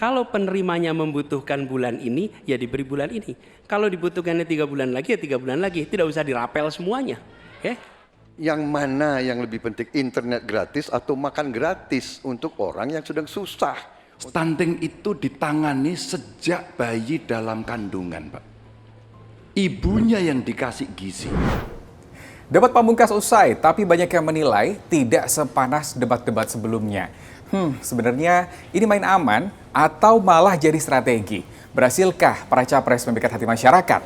Kalau penerimanya membutuhkan bulan ini, ya diberi bulan ini. Kalau dibutuhkannya 3 bulan lagi, ya 3 bulan lagi. Tidak usah dirapel semuanya. Yang mana yang lebih penting, internet gratis atau makan gratis untuk orang yang sedang susah? Stunting itu ditangani sejak bayi dalam kandungan, Pak. Ibunya yang dikasih gizi. Debat pamungkas usai, tapi banyak yang menilai tidak sepanas debat-debat sebelumnya. Sebenarnya ini main aman atau malah jadi strategi? Berhasilkah para capres memikat hati masyarakat?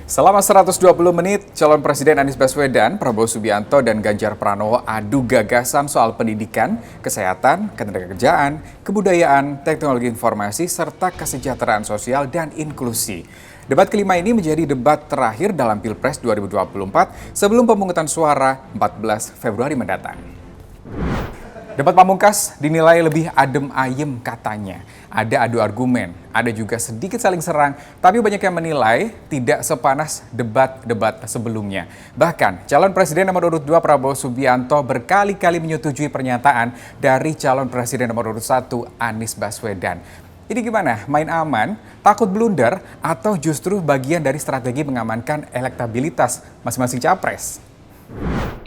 Selama 120 menit, calon Presiden Anies Baswedan, Prabowo Subianto, dan Ganjar Pranowo adu gagasan soal pendidikan, kesehatan, ketenagakerjaan, kebudayaan, teknologi informasi, serta kesejahteraan sosial dan inklusi. Debat kelima ini menjadi debat terakhir dalam Pilpres 2024 sebelum pemungutan suara 14 Februari mendatang. Debat pamungkas dinilai lebih adem ayem katanya. Ada adu argumen, ada juga sedikit saling serang, tapi banyak yang menilai tidak sepanas debat-debat sebelumnya. Bahkan calon presiden nomor urut 2 Prabowo Subianto berkali-kali menyetujui pernyataan dari calon presiden nomor urut 1 Anies Baswedan. Ini gimana? Main aman, takut blunder, atau justru bagian dari strategi mengamankan elektabilitas masing-masing capres?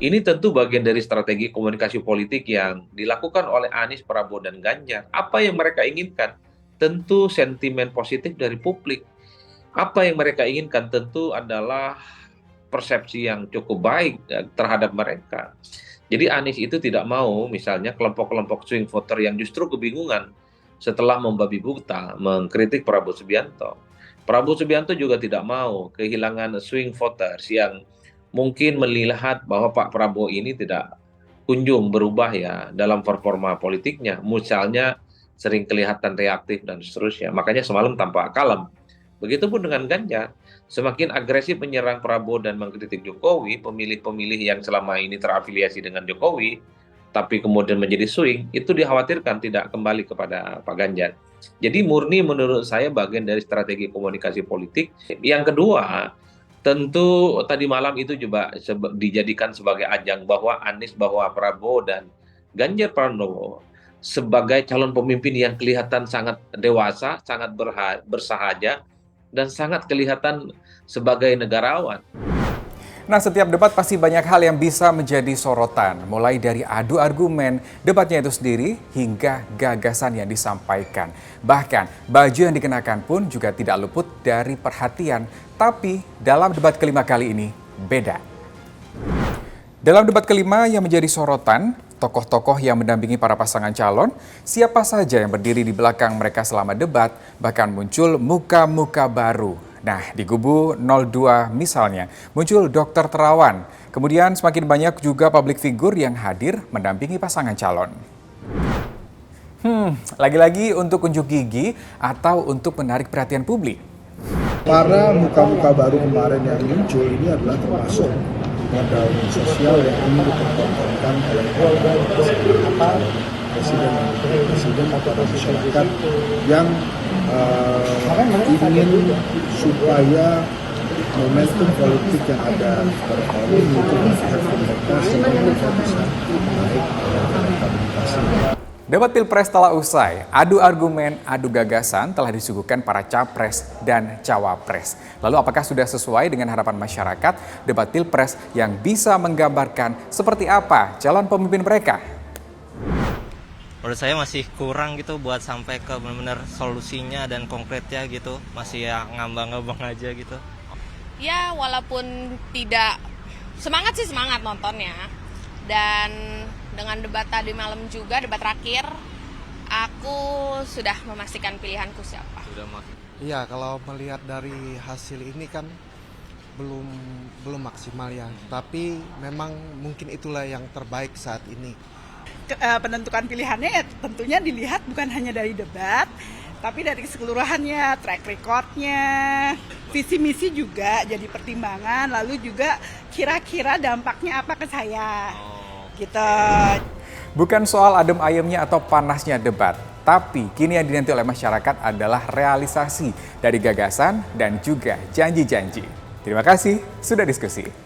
Ini tentu bagian dari strategi komunikasi politik yang dilakukan oleh Anies, Prabowo, dan Ganjar. Apa yang mereka inginkan? Tentu sentimen positif dari publik. Apa yang mereka inginkan tentu adalah persepsi yang cukup baik terhadap mereka. Jadi Anies itu tidak mau misalnya kelompok-kelompok swing voter yang justru kebingungan setelah membabi buta mengkritik Prabowo Subianto. Prabowo Subianto juga tidak mau kehilangan swing voters yang mungkin melihat bahwa Pak Prabowo ini tidak kunjung berubah ya dalam performa politiknya. Misalnya sering kelihatan reaktif dan seterusnya. Makanya semalam tampak kalem. Begitupun dengan Ganjar. Semakin agresif menyerang Prabowo dan mengkritik Jokowi, pemilih-pemilih yang selama ini terafiliasi dengan Jokowi, tapi kemudian menjadi swing, itu dikhawatirkan tidak kembali kepada Pak Ganjar. Jadi murni menurut saya bagian dari strategi komunikasi politik. Yang kedua, tentu tadi malam itu juga dijadikan sebagai ajang bahwa Anies, bahwa Prabowo dan Ganjar Pranowo sebagai calon pemimpin yang kelihatan sangat dewasa, sangat bersahaja, dan sangat kelihatan sebagai negarawan. Nah, setiap debat pasti banyak hal yang bisa menjadi sorotan, mulai dari adu argumen, debatnya itu sendiri, hingga gagasan yang disampaikan. Bahkan, baju yang dikenakan pun juga tidak luput dari perhatian. Tapi, dalam debat kelima kali ini, beda. Dalam debat kelima yang menjadi sorotan, tokoh-tokoh yang mendampingi para pasangan calon, siapa saja yang berdiri di belakang mereka selama debat, bahkan muncul muka-muka baru. Nah, di kubu 02 misalnya, muncul Dr. Terawan. Kemudian semakin banyak juga publik figur yang hadir mendampingi pasangan calon. Lagi-lagi untuk unjuk gigi atau untuk menarik perhatian publik? Para muka-muka baru kemarin yang muncul ini adalah termasuk modal sosial yang ingin dipertontonkan oleh presiden kepada masyarakat yang ingin supaya momentum politik yang ada pada tahun ini itu berpihak ke mereka sehingga mereka bisa naik elektabilitasnya. Debat Pilpres telah usai, adu argumen, adu gagasan telah disuguhkan para capres dan cawapres. Lalu apakah sudah sesuai dengan harapan masyarakat debat Pilpres yang bisa menggambarkan seperti apa calon pemimpin mereka? Menurut saya masih kurang gitu buat sampai ke benar-benar solusinya dan konkretnya gitu. Masih ya ngambang-ngambang aja gitu. Ya walaupun tidak semangat sih, semangat nontonnya. Dan dengan debat tadi malam juga, debat terakhir, aku sudah memastikan pilihanku siapa. Iya, kalau melihat dari hasil ini kan belum maksimal ya. Tapi memang mungkin itulah yang terbaik saat ini. Penentukan pilihannya ya tentunya dilihat bukan hanya dari debat, tapi dari keseluruhannya, track recordnya, visi misi juga jadi pertimbangan, lalu juga kira-kira dampaknya apa ke saya, gitu. Bukan soal adem ayemnya atau panasnya debat, tapi kini yang dinanti oleh masyarakat adalah realisasi dari gagasan dan juga janji-janji. Terima kasih sudah diskusi.